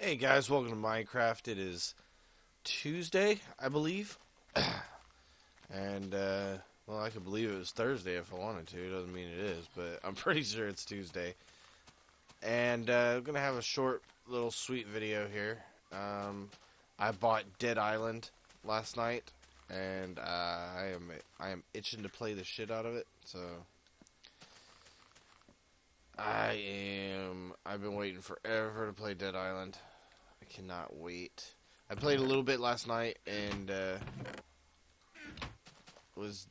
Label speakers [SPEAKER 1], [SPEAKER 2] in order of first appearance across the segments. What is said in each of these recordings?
[SPEAKER 1] Hey guys, welcome to Minecraft. It is Tuesday, I believe. and, well, I could believe it was Thursday if I wanted to. It doesn't mean it is, but I'm pretty sure it's Tuesday. And, I'm gonna have a short little sweet video here. I bought Dead Island last night, and, I am itching to play the shit out of it, so... I've been waiting forever to play Dead Island. I cannot wait. I played a little bit last night and I was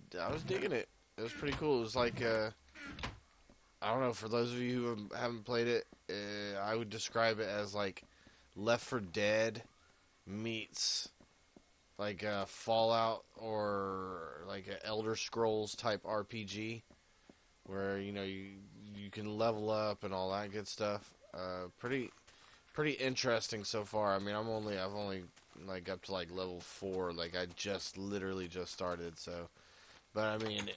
[SPEAKER 1] digging it. It was pretty cool. It was like I don't know, for those of you who haven't played it, I would describe it as like Left 4 Dead meets like a Fallout or like an Elder Scrolls type RPG where you can level up and all that good stuff. Pretty interesting so far. I mean, I've only like up to like level 4. Like I just literally just started. So, but I mean,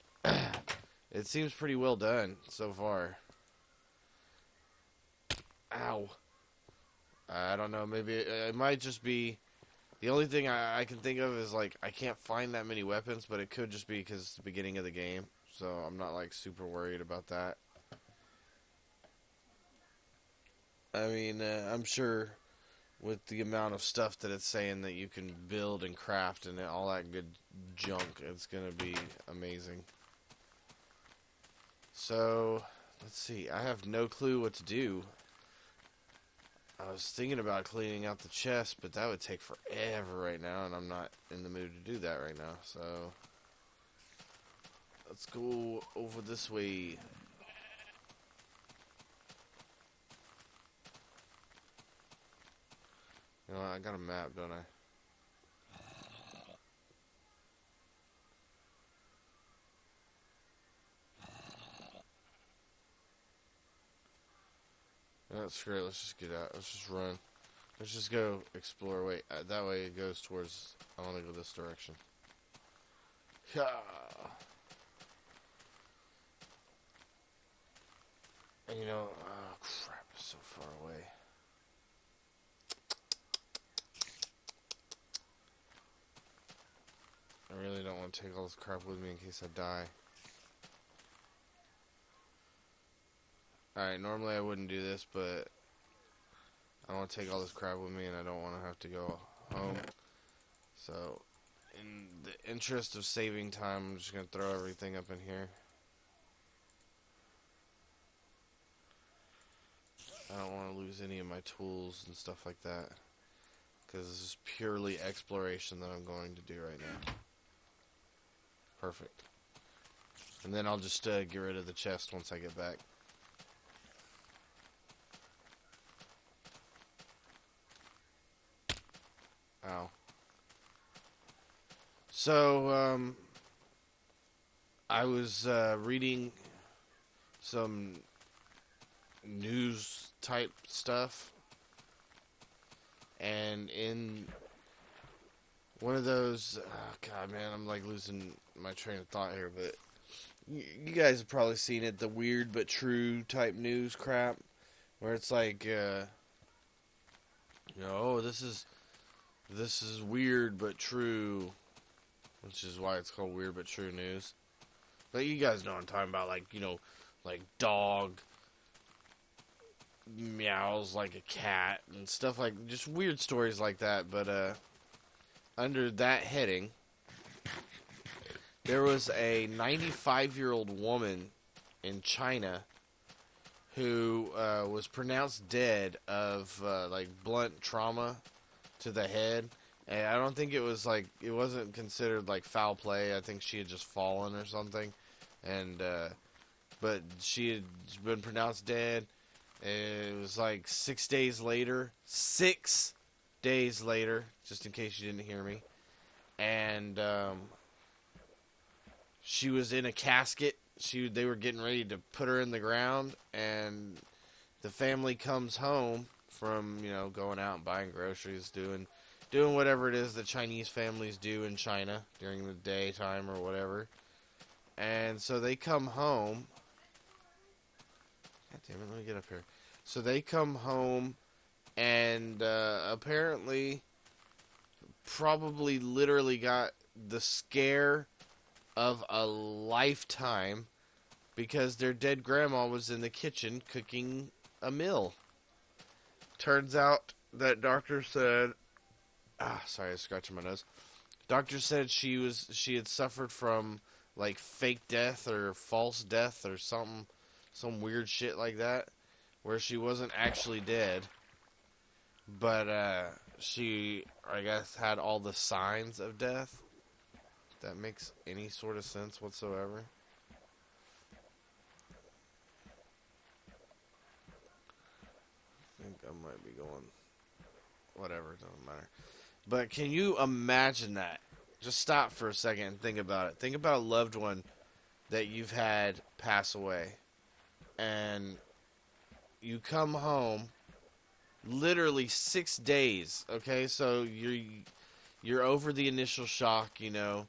[SPEAKER 1] it seems pretty well done so far. Ow. I don't know. Maybe it might just be the only thing I can think of is like I can't find that many weapons, but it could just be because it's the beginning of the game. So I'm not like super worried about that. I mean, I'm sure with the amount of stuff that it's saying that you can build and craft and all that good junk, it's going to be amazing. So, let's see. I have no clue what to do. I was thinking about cleaning out the chest, but that would take forever right now, and I'm not in the mood to do that right now. So, let's go over this way. You know, I got a map, don't I? That's great. Let's just get out. Let's just run. Let's just go explore. Wait, that way it goes towards... I want to go this direction. Yeah. And oh crap, it's so far away. I really don't want to take all this crap with me in case I die. Alright, normally I wouldn't do this, but I don't want to take all this crap with me and I don't want to have to go home. So, in the interest of saving time, I'm just going to throw everything up in here. I don't want to lose any of my tools and stuff like that. Because this is purely exploration that I'm going to do right now. Perfect. And then I'll just get rid of the chest once I get back. Ow. So, I was reading some news type stuff, and in one of those, God, man, I'm like losing my train of thought here, but you guys have probably seen it, the weird but true type news crap, where it's like, oh, this is weird but true, which is why it's called weird but true news. But you guys know what I'm talking about, like, like dog meows like a cat and stuff, like just weird stories like that. But under that heading, there was a 95-year-old woman in China who was pronounced dead of like blunt trauma to the head. And I don't think it wasn't considered like foul play. I think she had just fallen or something. And but she had been pronounced dead. And it was like 6 days later. 6 days later, just in case you didn't hear me. And she was in a casket. They were getting ready to put her in the ground, and the family comes home from going out and buying groceries, doing whatever it is that Chinese families do in China during the daytime or whatever. And so they come home. God damn it, let me get up here. So they come home and apparently, probably literally got the scare of a lifetime because their dead grandma was in the kitchen cooking a meal. Turns out that doctor said, sorry, I was scratching my nose. Doctor said she had suffered from like fake death or false death or something, some weird shit like that, where she wasn't actually dead, but she, I guess, had all the signs of death. If that makes any sort of sense whatsoever. I think I might be going. Whatever, it doesn't matter. But can you imagine that? Just stop for a second and think about it. Think about a loved one that you've had pass away. And you come home literally 6 days, okay? So you're over the initial shock, you know.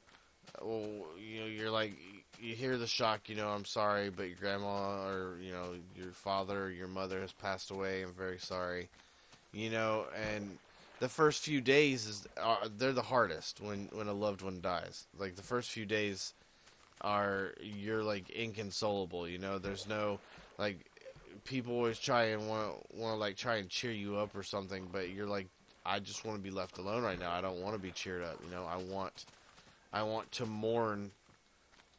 [SPEAKER 1] Well, you know, you're like, you hear the shock, you know, I'm sorry, but your grandma or, you know, your father or your mother has passed away. I'm very sorry. You know, and the first few days they're the hardest when a loved one dies. Like the first few days you're like inconsolable, you know. There's no, like, people always try and want to like try and cheer you up or something, but you're like, I just want to be left alone right now. I don't want to be cheered up, you know. I want to mourn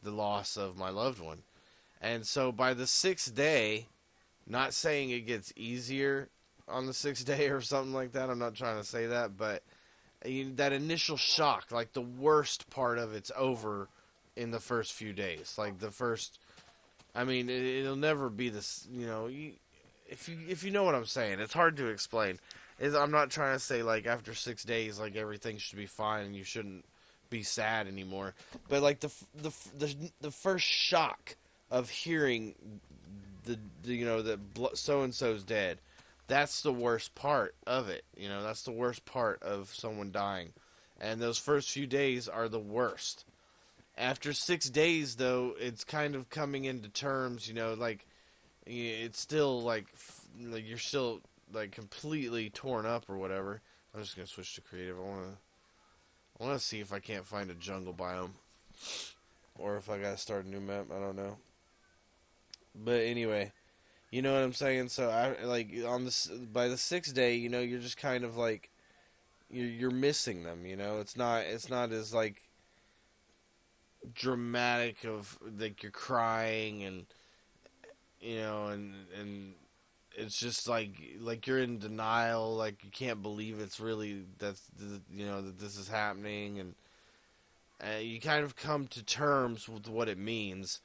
[SPEAKER 1] the loss of my loved one. And so by the 6th day, not saying it gets easier on the 6th day or something like that. I'm not trying to say that, but that initial shock, like the worst part of it's over in the first few days. Like the first, I mean, it'll never be this. You know, if you know what I'm saying, it's hard to explain. I'm not trying to say like after 6 days, like everything should be fine and you shouldn't be sad anymore. But like the first shock of hearing the you know that so and so's dead. That's the worst part of it. You know, that's the worst part of someone dying. And those first few days are the worst. After 6 days, though, it's kind of coming into terms, you know, like, it's still, like you're still, like, completely torn up or whatever. I'm just going to switch to creative. I want to see if I can't find a jungle biome. Or if I got to start a new map. I don't know. But anyway. You know what I'm saying? So I like on this by the 6th day, you know, you're just kind of like you're missing them. You know, it's not as like dramatic of like you're crying and you know and it's just like you're in denial, like you can't believe it's really you know that this is happening, and you kind of come to terms with what it means,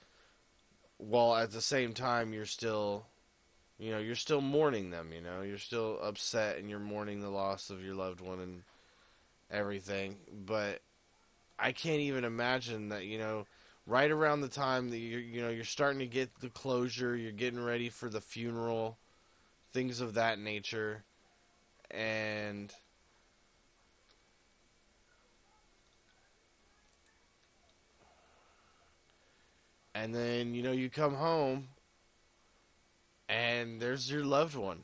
[SPEAKER 1] while at the same time you're still. You know, you're still mourning them, you know. You're still upset and you're mourning the loss of your loved one and everything. But I can't even imagine that, you know, right around the time that you're starting to get the closure, you're getting ready for the funeral, things of that nature. And then, you know, you come home and there's your loved one,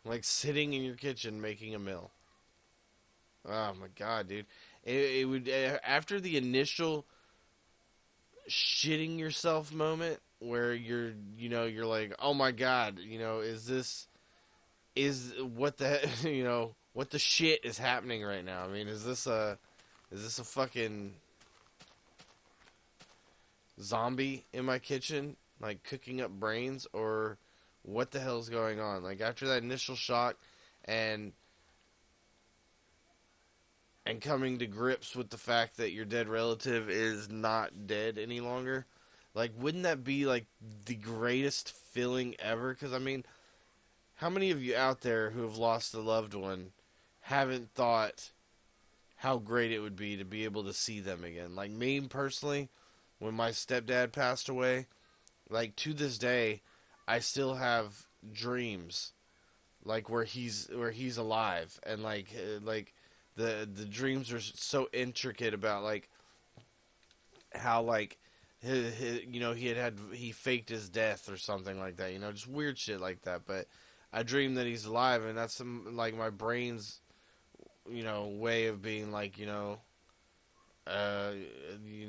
[SPEAKER 1] like sitting in your kitchen making a meal. Oh my god, dude! It would after the initial shitting yourself moment where you're like, oh my god, you know, is what the you know what the shit is happening right now? I mean, is this a fucking zombie in my kitchen, like cooking up brains, or what the hell's going on? Like after that initial shock and coming to grips with the fact that your dead relative is not dead any longer, like wouldn't that be like the greatest feeling ever? Because I mean, how many of you out there who have lost a loved one haven't thought how great it would be to be able to see them again? Like me personally, when my stepdad passed away, like to this day, I still have dreams, like where he's alive, and like the dreams are so intricate about like how like his, you know he faked his death or something like that, you know, just weird shit like that. But I dream that he's alive, and that's like my brain's, way of being like, uh, you,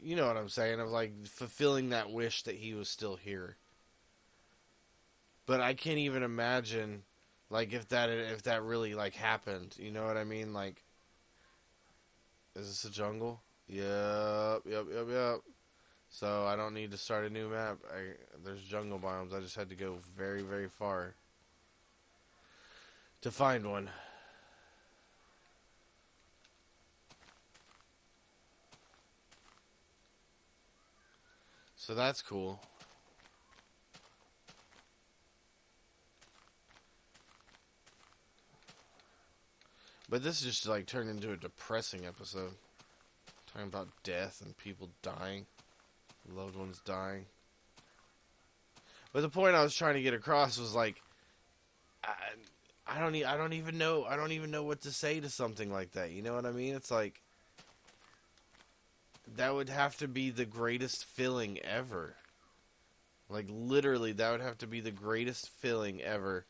[SPEAKER 1] you know what I'm saying, of like fulfilling that wish that he was still here. But I can't even imagine, like, if that really like happened. You know what I mean? Like, is this a jungle? Yep, yep, yep, yep. So I don't need to start a new map. There's jungle biomes. I just had to go very, very far to find one. So that's cool. But this just like turned into a depressing episode. Talking about death and people dying, loved ones dying. But the point I was trying to get across was like, I, I don't even know what to say to something like that. You know what I mean? It's like that would have to be the greatest feeling ever. Like literally, that would have to be the greatest feeling ever.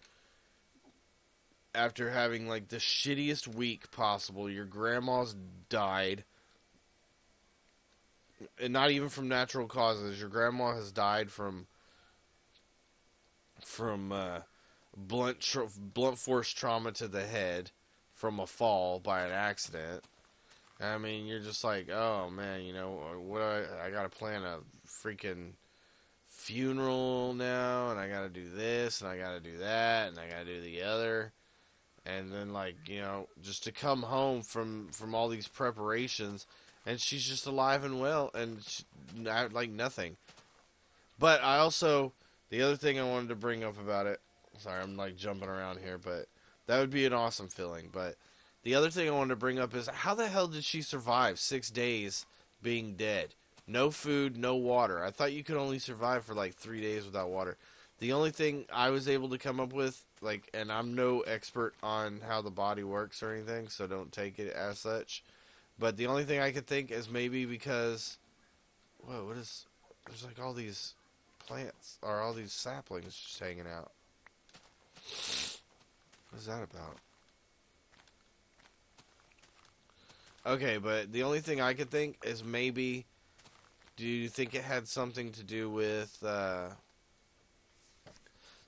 [SPEAKER 1] After having like the shittiest week possible, your grandma's died, and not even from natural causes. Your grandma has died from blunt force trauma to the head from a fall by an accident. I mean, you're just like, oh man, what I gotta plan a freaking funeral now, and I gotta do this, and I gotta do that, and I gotta do the other. And then, like, just to come home from all these preparations, and she's just alive and well, and like nothing. But I also, the other thing I wanted to bring up about it, sorry, I'm like jumping around here, but that would be an awesome feeling. But the other thing I wanted to bring up is, how the hell did she survive 6 days being dead? No food, no water. I thought you could only survive for like 3 days without water. The only thing I was able to come up with, like, and I'm no expert on how the body works or anything, so don't take it as such. But the only thing I could think is maybe because, whoa, there's like all these plants, or all these saplings just hanging out. What is that about? Okay, but the only thing I could think is maybe, do you think it had something to do with,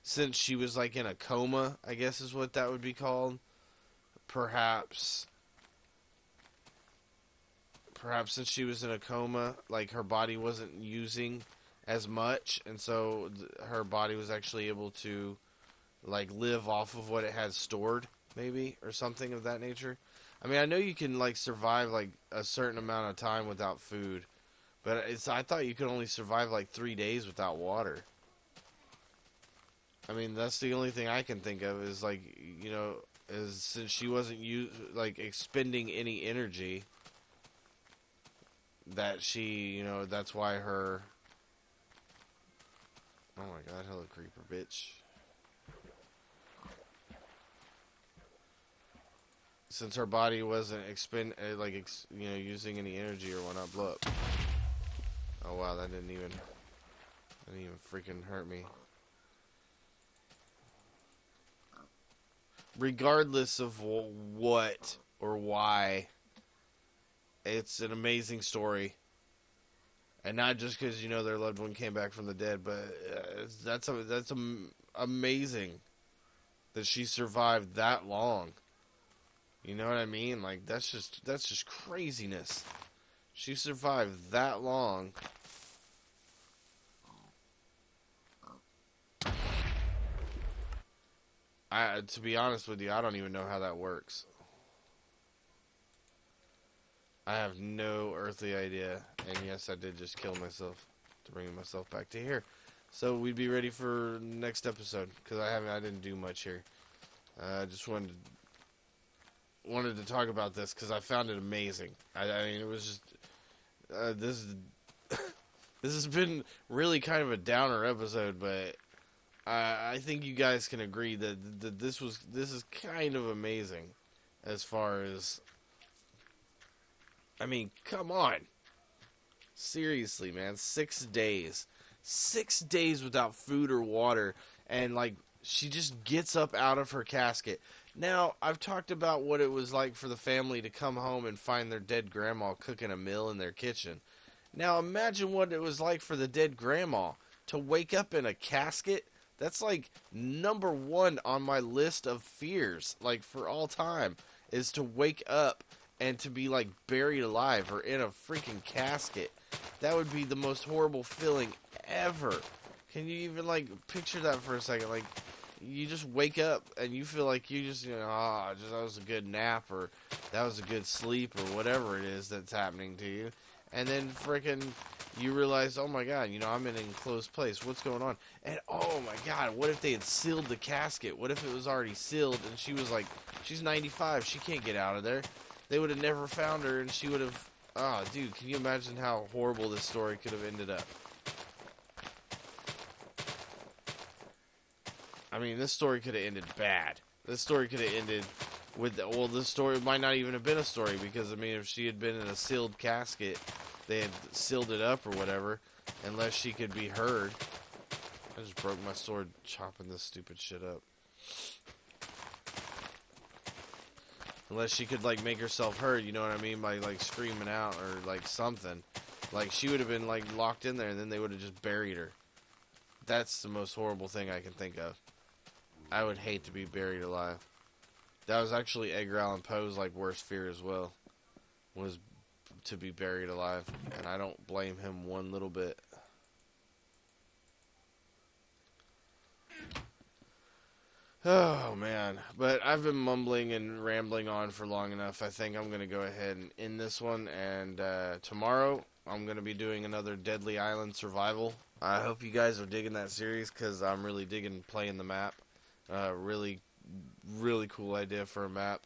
[SPEAKER 1] since she was like in a coma, I guess is what that would be called. Perhaps since she was in a coma, like her body wasn't using as much, and so her body was actually able to like live off of what it had stored, maybe, or something of that nature. I mean, I know you can like survive like a certain amount of time without food, but I thought you could only survive like 3 days without water. I mean, that's the only thing I can think of is like, is since she wasn't expending any energy, that she, that's why her. Oh my God, hello creeper, bitch. Since her body wasn't using any energy or whatnot, blow up. Oh wow, that didn't even freaking hurt me. Regardless of what or why, it's an amazing story. And not just because, their loved one came back from the dead, but that's amazing that she survived that long. You know what I mean? Like, that's just craziness. She survived that long. To be honest with you, I don't even know how that works. I have no earthly idea. And yes, I did just kill myself to bring myself back to here. So we'd be ready for next episode, because I didn't do much here. I just wanted to talk about this because I found it amazing. I mean, it was just this has been really kind of a downer episode, but I think you guys can agree that this is kind of amazing as far as, I mean, come on. Seriously, man, 6 days. 6 days without food or water, and like she just gets up out of her casket. Now, I've talked about what it was like for the family to come home and find their dead grandma cooking a meal in their kitchen. Now, imagine what it was like for the dead grandma to wake up in a casket. That's like number one on my list of fears, like for all time, is to wake up and to be like buried alive or in a freaking casket. That would be the most horrible feeling ever. Can you even like picture that for a second? Like, you just wake up and you feel like you just, just that was a good nap or that was a good sleep or whatever it is that's happening to you. And then freaking you realize, oh my God, I'm in an enclosed place. What's going on? And oh my God, what if they had sealed the casket? What if it was already sealed and she was like, she's 95, she can't get out of there. They would have never found her and she would have, dude, can you imagine how horrible this story could have ended up? I mean, this story could have ended bad. This story could have ended with, this story might not even have been a story because, I mean, if she had been in a sealed casket, they had sealed it up or whatever, unless she could be heard. I just broke my sword chopping this stupid shit up. Unless she could, like, make herself heard, you know what I mean? By, like, screaming out or, like, something. Like, she would have been, like, locked in there and then they would have just buried her. That's the most horrible thing I can think of. I would hate to be buried alive. That was actually Edgar Allan Poe's like worst fear as well, was to be buried alive, and I don't blame him one little bit. Oh man, but I've been mumbling and rambling on for long enough. I think I'm gonna go ahead and end this one, and tomorrow I'm gonna be doing another Deadly Island Survival. I hope you guys are digging that series because I'm really digging playing the map. Really, really cool idea for a map.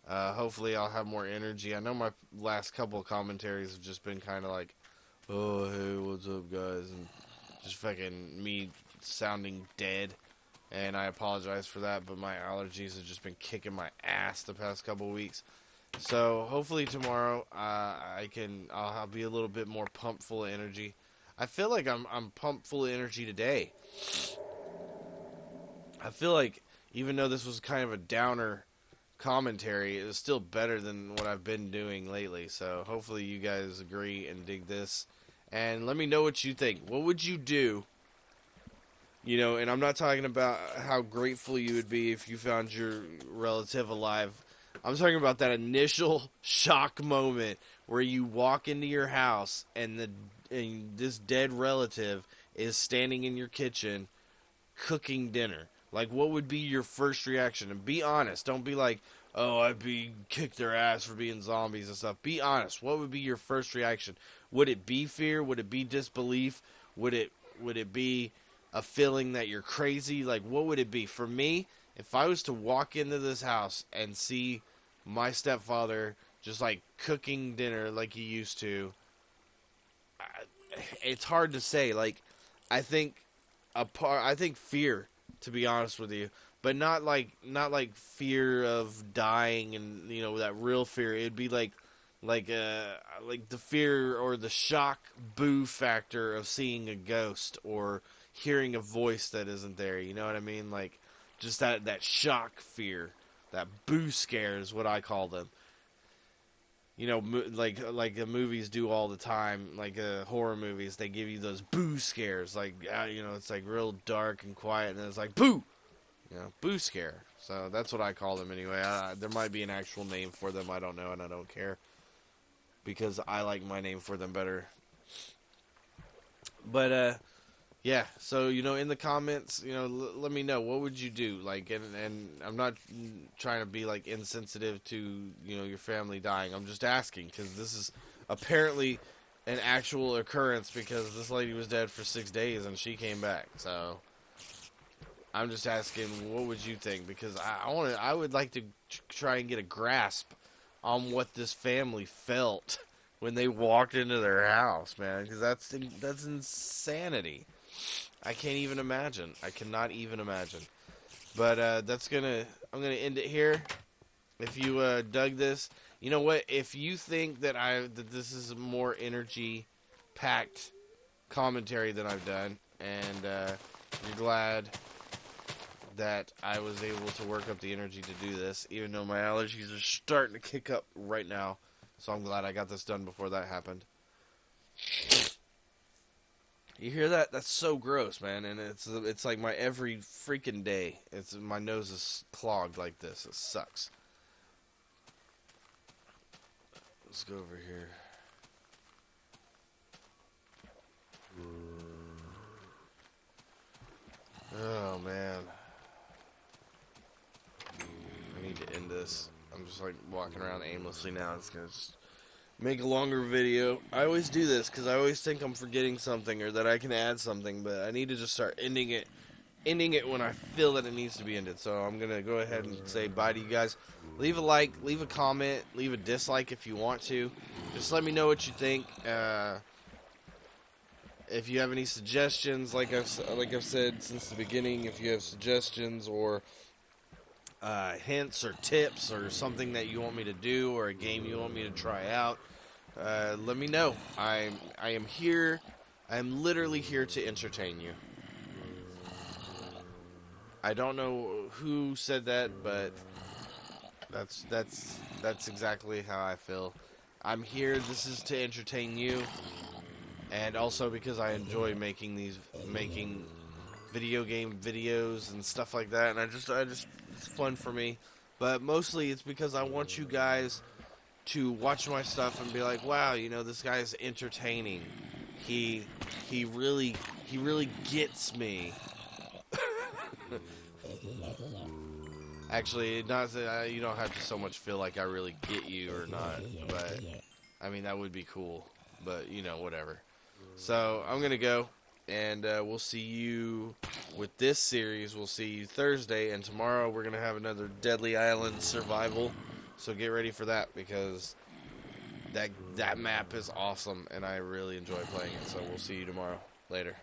[SPEAKER 1] Hopefully I'll have more energy. I know my last couple of commentaries have just been kind of like, oh, hey, what's up, guys? And just fucking me sounding dead. And I apologize for that, but my allergies have just been kicking my ass the past couple of weeks. So hopefully tomorrow I'll be a little bit more pumped, full of energy. I feel like I'm pumped full of energy today. I feel like even though this was kind of a downer commentary, it was still better than what I've been doing lately. So hopefully you guys agree and dig this. And let me know what you think. What would you do? And I'm not talking about how grateful you would be if you found your relative alive. I'm talking about that initial shock moment where you walk into your house and this dead relative is standing in your kitchen cooking dinner. Like, what would be your first reaction? And be honest. Don't be like, oh, I'd kick their ass for being zombies and stuff. Be honest. What would be your first reaction? Would it be fear? Would it be disbelief? Would it be a feeling that you're crazy? Like, what would it be? For me, if I was to walk into this house and see my stepfather just, like, cooking dinner like he used to, it's hard to say. Like, I think fear, to be honest with you, but not like fear of dying and that real fear. It'd be like the fear or the shock boo factor of seeing a ghost or hearing a voice that isn't there. You know what I mean? Like just that shock fear, that boo scare is what I call them. Like the movies do all the time, like horror movies, they give you those boo scares, like, it's like real dark and quiet, and then it's like, boo! Boo scare. So that's what I call them anyway. There might be an actual name for them, I don't know, and I don't care, because I like my name for them better. But, yeah, so, in the comments, let me know, what would you do? Like, and I'm not trying to be, like, insensitive to, your family dying. I'm just asking, because this is apparently an actual occurrence, because this lady was dead for 6 days, and she came back. So, I'm just asking, what would you think? Because I would like to try and get a grasp on what this family felt when they walked into their house, man, because that's insanity. I can't even imagine. I cannot even imagine. But I'm gonna end it here. If you dug this, you know what? If you think that this is a more energy packed commentary than I've done, and you're glad that I was able to work up the energy to do this, even though my allergies are starting to kick up right now. So I'm glad I got this done before that happened. You hear that? That's so gross, man. And it's like my every freaking day. My nose is clogged like this. It sucks. Let's go over here. Oh, man. I need to end this. I'm just like walking around aimlessly now. It's going to make a longer video. I always do this because I always think I'm forgetting something or that I can add something, but I need to just start ending it when I feel that it needs to be ended. So I'm going to go ahead and say bye to you guys. Leave a like, leave a comment, leave a dislike if you want to. Just let me know what you think. If you have any suggestions, like I've said since the beginning, if you have suggestions or hints or tips or something that you want me to do or a game you want me to try out, let me know. I am here. I am literally here to entertain you. I don't know who said that, but that's exactly how I feel. I'm here. This is to entertain you, and also because I enjoy making video game videos and stuff like that, and I just it's fun for me. But mostly it's because I want you guys to watch my stuff and be like, wow, you know, this guy is entertaining. He really gets me. Actually, not that you don't have to so much feel like I really get you or not, but I mean that would be cool. But you know, whatever. So I'm gonna go, and we'll see you with this series. We'll see you Thursday, and tomorrow we're gonna have another Deadly Island survival. So get ready for that because that map is awesome, and I really enjoy playing it. So we'll see you tomorrow. Later.